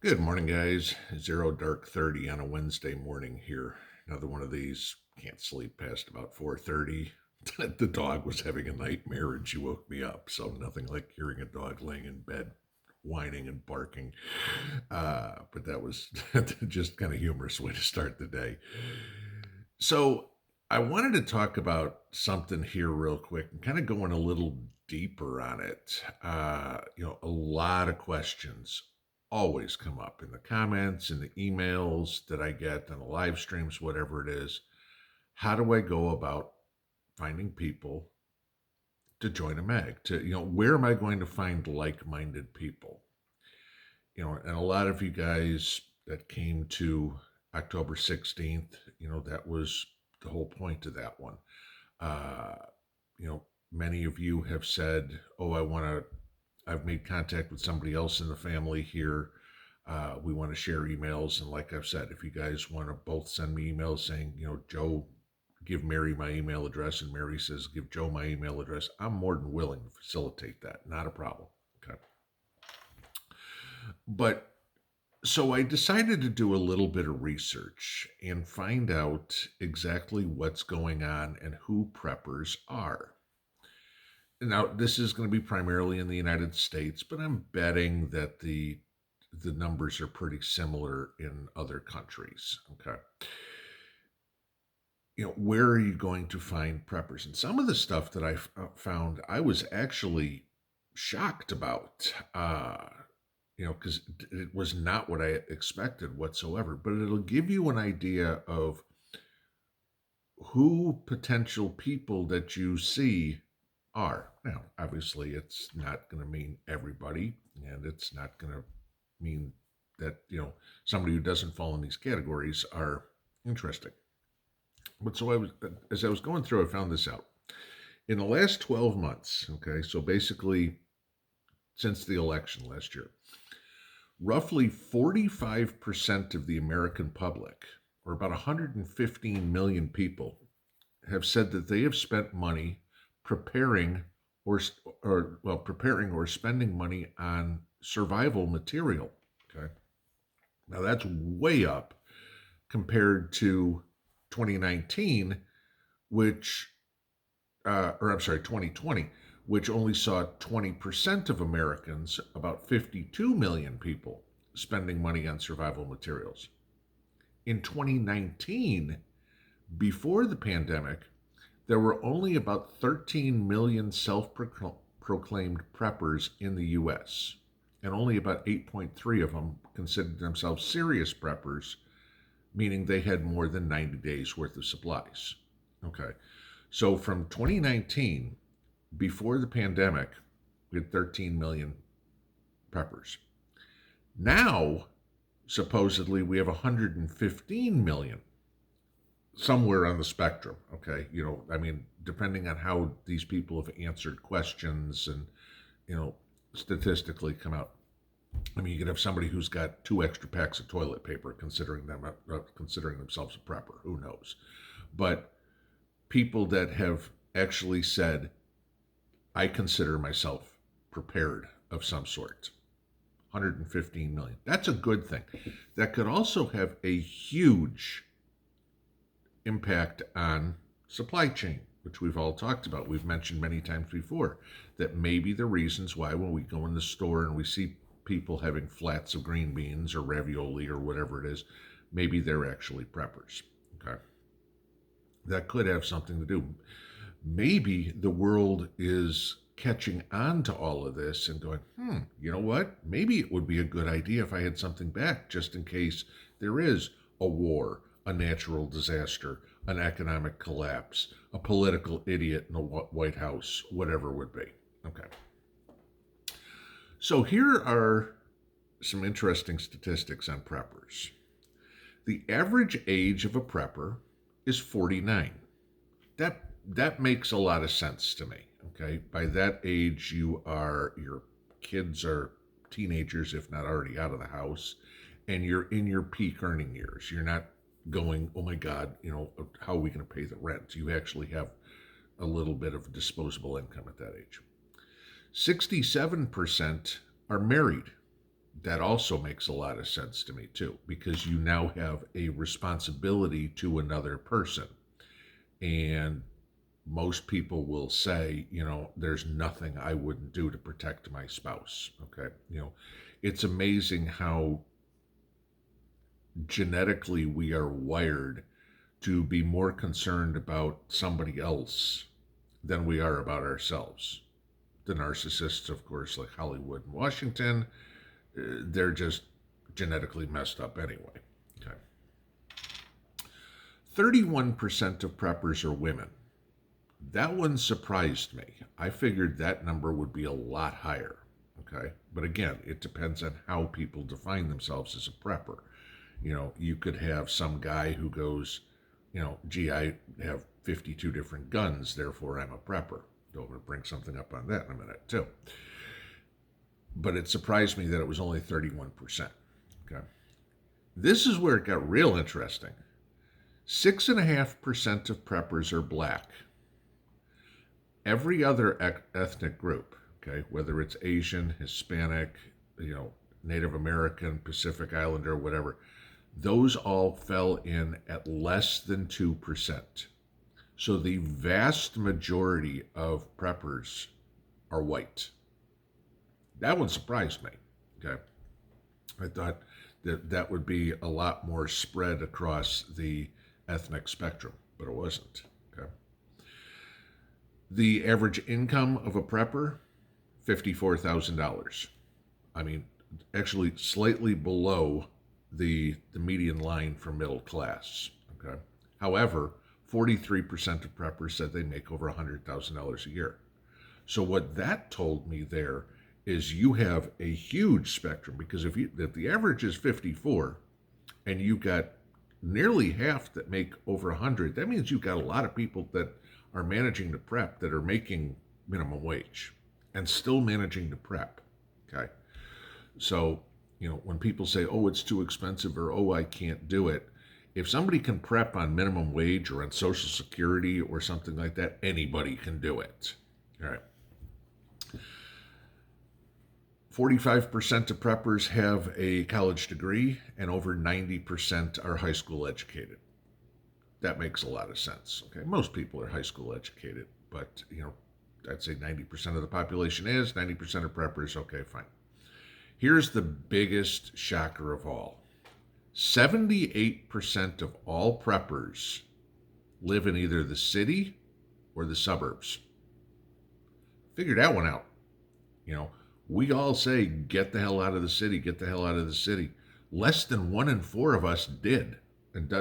Good morning, guys. Zero dark 30 on a Wednesday morning here. Another one of these. Can't sleep past about 4:30. The dog was having a nightmare and she woke me up. So nothing like hearing a dog laying in bed whining and barking. But that was just kind of humorous way to start the day. So I wanted to talk about something here real quick and kind of going a little deeper on it. A lot of questions always come up in the comments, in the emails that I get, on the live streams, whatever it is. How do I go about finding people to join a mag? Where am I going to find like-minded people? And a lot of you guys that came to October 16th, that was the whole point of that one. Uh, Many of you have said, "Oh, I've made contact with somebody else in the family here. We want to share emails." And like I've said, if you guys want to both send me emails saying, Joe, give Mary my email address, and Mary says, give Joe my email address, I'm more than willing to facilitate that. Not a problem. Okay. But so I decided to do a little bit of research and find out exactly what's going on and who preppers are. Now, this is going to be primarily in the United States, but I'm betting that the numbers are pretty similar in other countries. Okay. Where are you going to find preppers? And some of the stuff that I found, I was actually shocked about. Because it was not what I expected whatsoever. But it'll give you an idea of who potential people that you see are. Now, obviously, it's not going to mean everybody, and it's not going to mean that, somebody who doesn't fall in these categories are interesting. But as I was going through, I found this out. In the last 12 months, okay, so basically since the election last year, roughly 45% of the American public, or about 115 million people, have said that they have spent money preparing preparing or spending money on survival material. Okay. Now that's way up compared to 2019, which, or I'm sorry, 2020, which only saw 20% of Americans, about 52 million people, spending money on survival materials. In 2019, before the pandemic, there were only about 13 million self proclaimed preppers in the US, and only about 8.3 of them considered themselves serious preppers, meaning they had more than 90 days worth of supplies. Okay. So from 2019, before the pandemic, we had 13 million preppers. Now, supposedly, we have 115 million, somewhere on the spectrum. Okay. Depending on how these people have answered questions and, statistically come out. You could have somebody who's got 2 extra packs of toilet paper, considering themselves a prepper. Who knows? But people that have actually said, I consider myself prepared of some sort. 115 million. That's a good thing. That could also have a huge impact on supply chain, which we've all talked about. We've mentioned many times before that maybe the reasons why when we go in the store and we see people having flats of green beans or ravioli or whatever it is, maybe they're actually preppers. Okay. That could have something to do. Maybe the world is catching on to all of this and going, you know what? Maybe it would be a good idea if I had something back just in case there is a war, a natural disaster, an economic collapse, a political idiot in the White House, whatever it would be. Okay. So here are some interesting statistics on preppers. The average age of a prepper is 49. That makes a lot of sense to me. Okay, by that age, your kids are teenagers, if not already out of the house, and you're in your peak earning years. You're not going, oh my God, how are we going to pay the rent? You actually have a little bit of disposable income at that age. 67% are married that also makes a lot of sense to me too, because you now have a responsibility to another person. And most people will say, there's nothing I wouldn't do to protect my spouse. Okay. It's amazing how genetically we are wired to be more concerned about somebody else than we are about ourselves. The narcissists, of course, like Hollywood and Washington, they're just genetically messed up anyway. Okay. 31% of preppers are women. That one surprised me. I figured that number would be a lot higher. Okay. But again, it depends on how people define themselves as a prepper. You could have some guy who goes, gee, I have 52 different guns, therefore I'm a prepper. We'll bring something up on that in a minute, too. But it surprised me that it was only 31%. Okay. This is where it got real interesting. 6.5% of preppers are black. Every other ethnic group, okay, whether it's Asian, Hispanic, Native American, Pacific Islander, whatever, those all fell in at less than 2%. So the vast majority of preppers are white. That one surprised me. Okay. I thought that would be a lot more spread across the ethnic spectrum, but it wasn't. Okay. The average income of a prepper, $54,000. I mean, actually slightly below the median line for middle class. Okay. However, 43% of preppers said they make over $100,000 a year. So what that told me there is you have a huge spectrum, because if the average is 54 and you've got nearly half that make over 100, that means you've got a lot of people that are managing to prep that are making minimum wage and still managing to prep. Okay. So, when people say, oh, it's too expensive, or oh, I can't do it, if somebody can prep on minimum wage or on Social Security or something like that, anybody can do it. All right. 45% of preppers have a college degree, and over 90% are high school educated. That makes a lot of sense. Okay, most people are high school educated, but I'd say 90% of the population is, 90% of preppers. Okay, fine. Here's the biggest shocker of all. 78% of all preppers live in either the city or the suburbs. Figure that one out. We all say, get the hell out of the city, get the hell out of the city. Less than 1 in 4 of us did. And,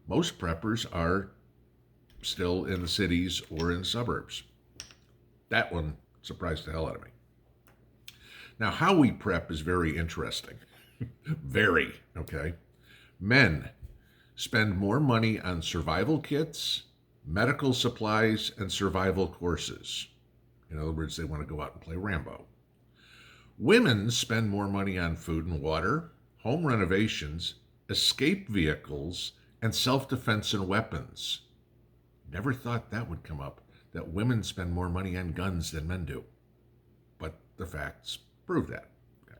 most preppers are still in the cities or in suburbs. That one surprised the hell out of me. Now, how we prep is very interesting. Very, okay? Men spend more money on survival kits, medical supplies, and survival courses. In other words, they want to go out and play Rambo. Women spend more money on food and water, home renovations, escape vehicles, and self-defense and weapons. Never thought that would come up, that women spend more money on guns than men do. But the facts prove that. Okay.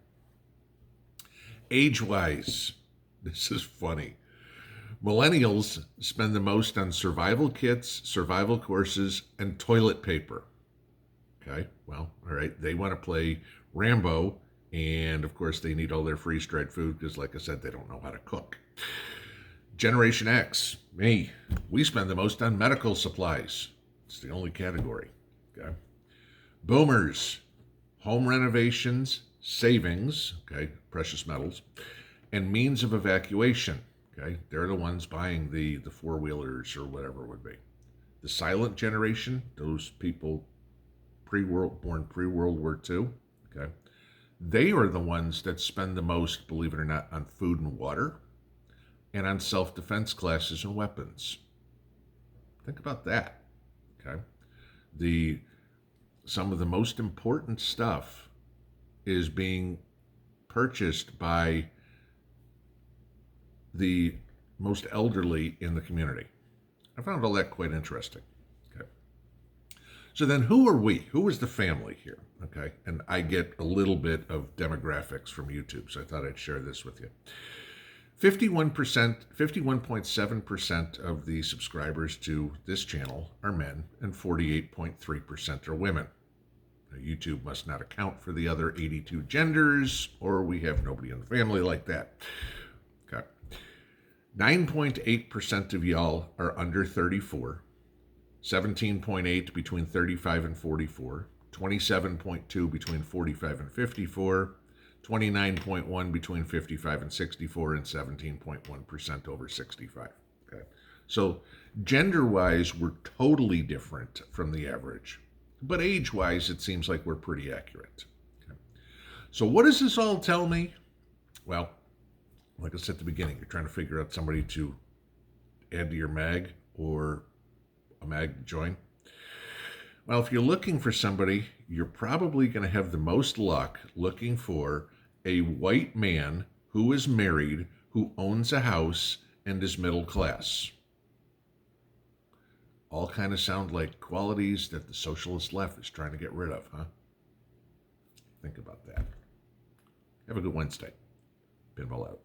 Age-wise, this is funny. Millennials spend the most on survival kits, survival courses, and toilet paper. Okay, well, all right. They want to play Rambo, and of course they need all their freeze-dried food because, like I said, they don't know how to cook. Generation X, me, we spend the most on medical supplies. It's the only category. Okay. Boomers, home renovations, savings, okay, precious metals, and means of evacuation. Okay, they're the ones buying the four-wheelers or whatever it would be. The silent generation, those people born pre-World War II, okay, they are the ones that spend the most, believe it or not, on food and water and on self-defense classes and weapons. Think about that, okay? Some of the most important stuff is being purchased by the most elderly in the community. I found all that quite interesting. Okay. So then who are we? Who is the family here? Okay. And I get a little bit of demographics from YouTube, so I thought I'd share this with you. 51.7% of the subscribers to this channel are men, and 48.3% are women. Now, YouTube must not account for the other 82 genders, or we have nobody in the family like that. Okay. 9.8% of y'all are under 34, 17.8 between 35 and 44, 27.2 between 45 and 54, 29.1 between 55 and 64, and 17.1% over 65. Okay. So gender-wise, we're totally different from the average. But age-wise, it seems like we're pretty accurate. Okay. So what does this all tell me? Well, like I said at the beginning, you're trying to figure out somebody to add to your mag or a mag to join. Well, if you're looking for somebody, you're probably going to have the most luck looking for a white man who is married, who owns a house, and is middle class. All kind of sound like qualities that the socialist left is trying to get rid of, huh? Think about that. Have a good Wednesday. Pinball out.